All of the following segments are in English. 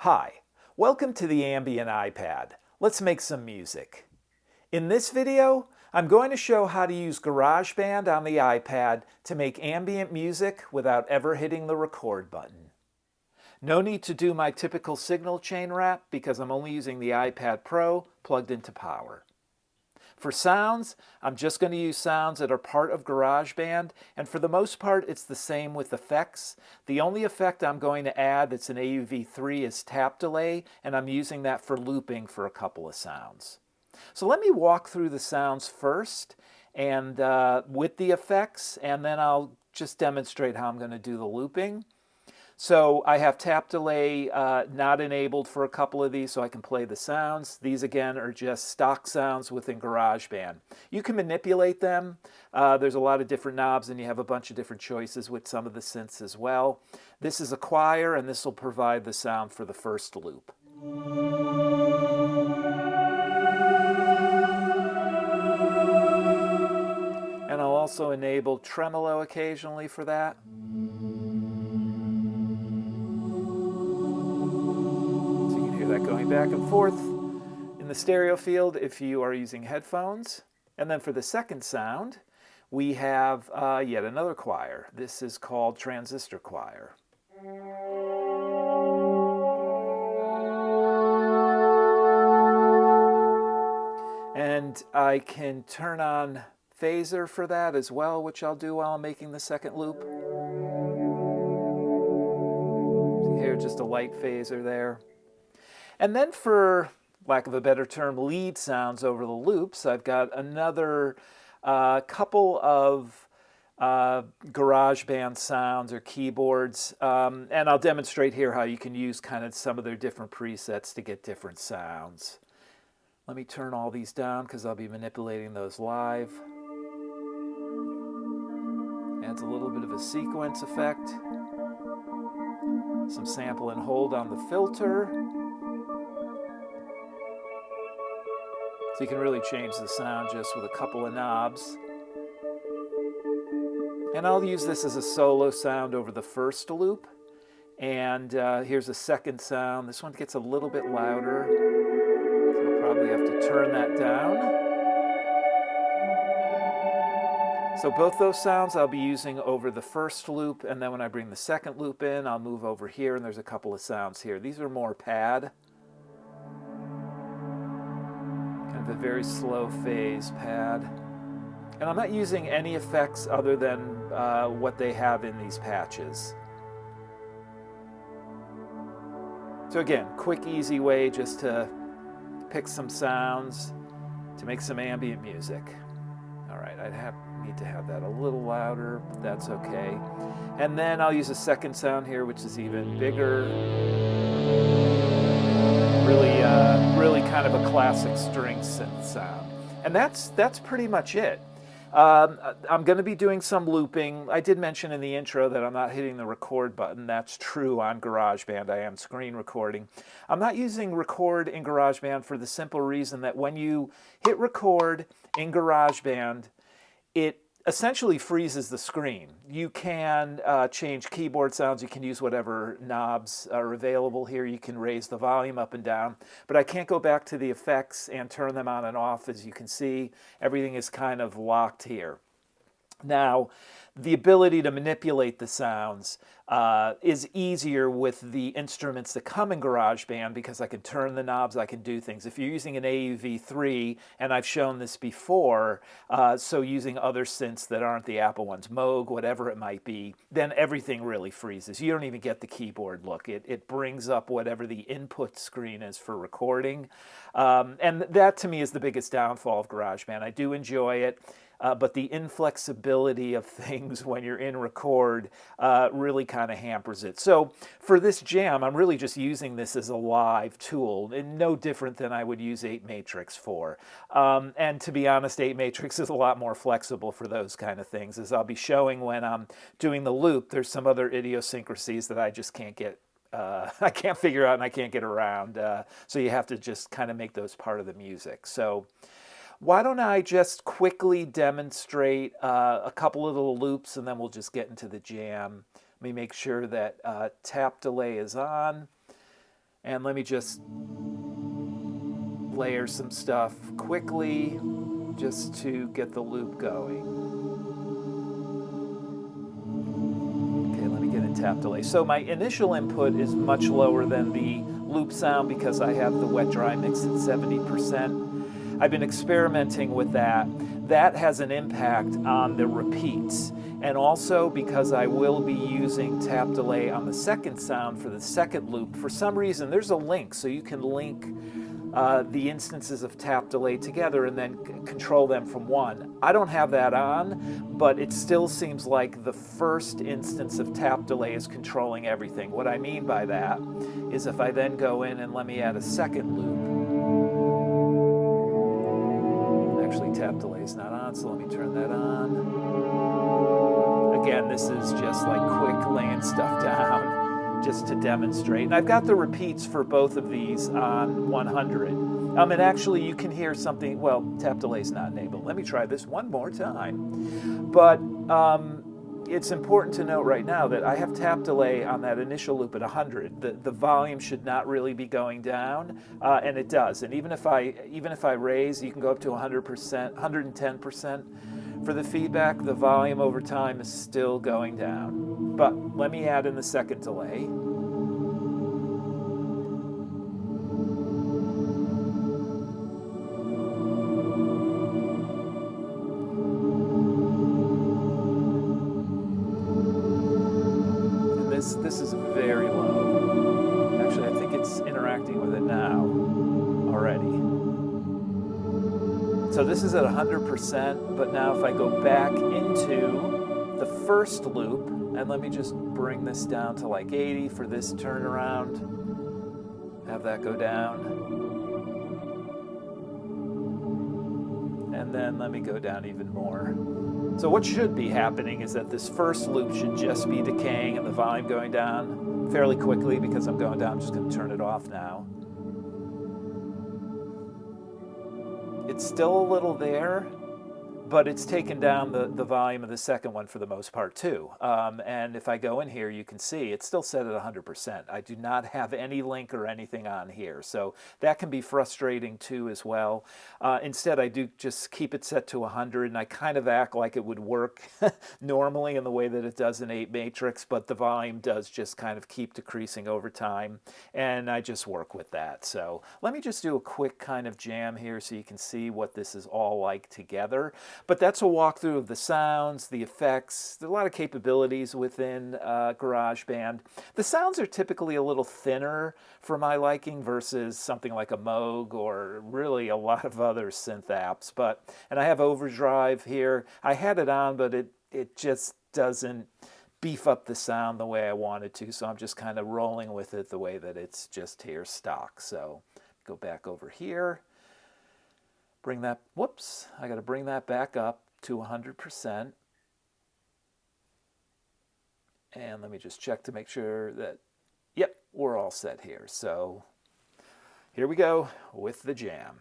Hi, welcome to the Ambient iPad. Let's make some music. In this video, I'm going to show how to use GarageBand on the iPad to make ambient music without ever hitting the record button. No need to do my typical signal chain wrap because I'm only using the iPad Pro plugged into power. For sounds, I'm just going to use sounds that are part of GarageBand, and for the most part it's the same with effects. The only effect I'm going to add that's an AUV3 is tap delay, and I'm using that for looping for a couple of sounds. So let me walk through the sounds first and with the effects, and then I'll just demonstrate how I'm going to do the looping. So I have tap delay not enabled for a couple of these so I can play the sounds. These again are just stock sounds within GarageBand. You can manipulate them. There's a lot of different knobs and you have a bunch of different choices with some of the synths as well. This is a choir and this will provide the sound for the first loop. And I'll also enable tremolo occasionally for that. That going back and forth in the stereo field if you are using headphones. And then for the second sound, we have yet another choir. This is called transistor choir. And I can turn on phaser for that as well, which I'll do while I'm making the second loop. So here, just a light phaser there. And then for, lack of a better term, lead sounds over the loops, I've got another couple of GarageBand sounds or keyboards. And I'll demonstrate here how you can use kind of some of their different presets to get different sounds. Let me turn all these down because I'll be manipulating those live. Adds a little bit of a sequence effect. Some sample and hold on the filter. So you can really change the sound just with a couple of knobs. And I'll use this as a solo sound over the first loop. And here's a second sound. This one gets a little bit louder. So I'll probably have to turn that down. So both those sounds I'll be using over the first loop. And then when I bring the second loop in, I'll move over here. And there's a couple of sounds here. These are more pad. A very slow phase pad. And I'm not using any effects other than what they have in these patches. So again, quick, easy way just to pick some sounds to make some ambient music. All right, need to have that a little louder, but that's okay. And then I'll use a second sound here, which is even bigger. Really kind of a classic string synth sound. And that's pretty much it. I'm going to be doing some looping. I did mention in the intro that I'm not hitting the record button. That's true on GarageBand. I am screen recording. I'm not using record in GarageBand for the simple reason that when you hit record in GarageBand, it essentially freezes the screen. You can change keyboard sounds. You can use whatever knobs are available here. You can raise the volume up and down. But I can't go back to the effects and turn them on and off. As you can see, everything is kind of locked here. Now, the ability to manipulate the sounds is easier with the instruments that come in GarageBand because I can turn the knobs, I can do things. If you're using an AUV3, and I've shown this before, so using other synths that aren't the Apple ones, Moog, whatever it might be, then everything really freezes. You don't even get the keyboard look. It brings up whatever the input screen is for recording. And that to me is the biggest downfall of GarageBand. I do enjoy it. But the inflexibility of things when you're in record really kind of hampers it. So for this jam, I'm really just using this as a live tool, and no different than I would use 8 Matrix for. And to be honest, 8 Matrix is a lot more flexible for those kind of things. As I'll be showing when I'm doing the loop, there's some other idiosyncrasies that I just can't get. I can't figure out and I can't get around. So you have to just kind of make those part of the music. So why don't I just quickly demonstrate a couple of little loops and then we'll just get into the jam. Let me make sure that tap delay is on. And let me just layer some stuff quickly just to get the loop going. Okay, let me get in tap delay. So my initial input is much lower than the loop sound because I have the wet dry mix at 70%. I've been experimenting with that. That has an impact on the repeats. And also because I will be using tap delay on the second sound for the second loop, for some reason there's a link, so you can link the instances of tap delay together and then control them from one. I don't have that on, but it still seems like the first instance of tap delay is controlling everything. What I mean by that is if I then go in and let me add a second loop. Actually, tap delay is not on, so let me turn that on. Again, this is just like quick laying stuff down just to demonstrate. And I've got the repeats for both of these on 100. And actually you can hear something, well, tap delay is not enabled. Let me try this one more time. But it's important to note right now that I have tap delay on that initial loop at 100. The volume should not really be going down, and it does. And even if I raise, you can go up to 100%, 110%. For the feedback, the volume over time is still going down. But let me add in the second delay. And this is very low. Actually, I think it's interacting with it now already. So this is at 100%, but now if I go back into the first loop, and let me just bring this down to like 80 for this turnaround, have that go down, and then let me go down even more. So what should be happening is that this first loop should just be decaying and the volume going down fairly quickly. Because I'm going down, I'm just going to turn it off now. It's still a little there, but it's taken down the volume of the second one for the most part too. And if I go in here, you can see it's still set at 100%. I do not have any link or anything on here. So that can be frustrating too as well. Instead, I do just keep it set to 100, and I kind of act like it would work normally in the way that it does in 8 Matrix, but the volume does just kind of keep decreasing over time, and I just work with that. So let me just do a quick kind of jam here so you can see what this is all like together. But that's a walkthrough of the sounds, the effects. There's a lot of capabilities within GarageBand. The sounds are typically a little thinner for my liking versus something like a Moog or really a lot of other synth apps. And I have overdrive here. I had it on, but it just doesn't beef up the sound the way I wanted to. So I'm just kind of rolling with it the way that it's just here stock. So go back over here. Bring that, whoops, I got to bring that back up to 100%. And let me just check to make sure that, yep, we're all set here. So here we go with the jam.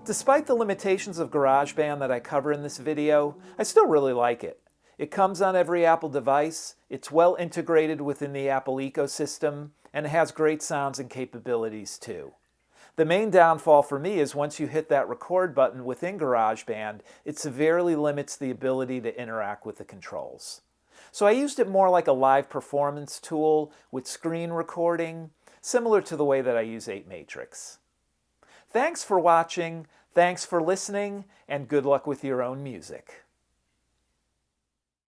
Despite the limitations of GarageBand that I cover in this video, I still really like it. It comes on every Apple device, it's well integrated within the Apple ecosystem, and it has great sounds and capabilities too. The main downfall for me is once you hit that record button within GarageBand, it severely limits the ability to interact with the controls. So I used it more like a live performance tool with screen recording, similar to the way that I use 8-Matrix. Thanks for watching, thanks for listening, and good luck with your own music.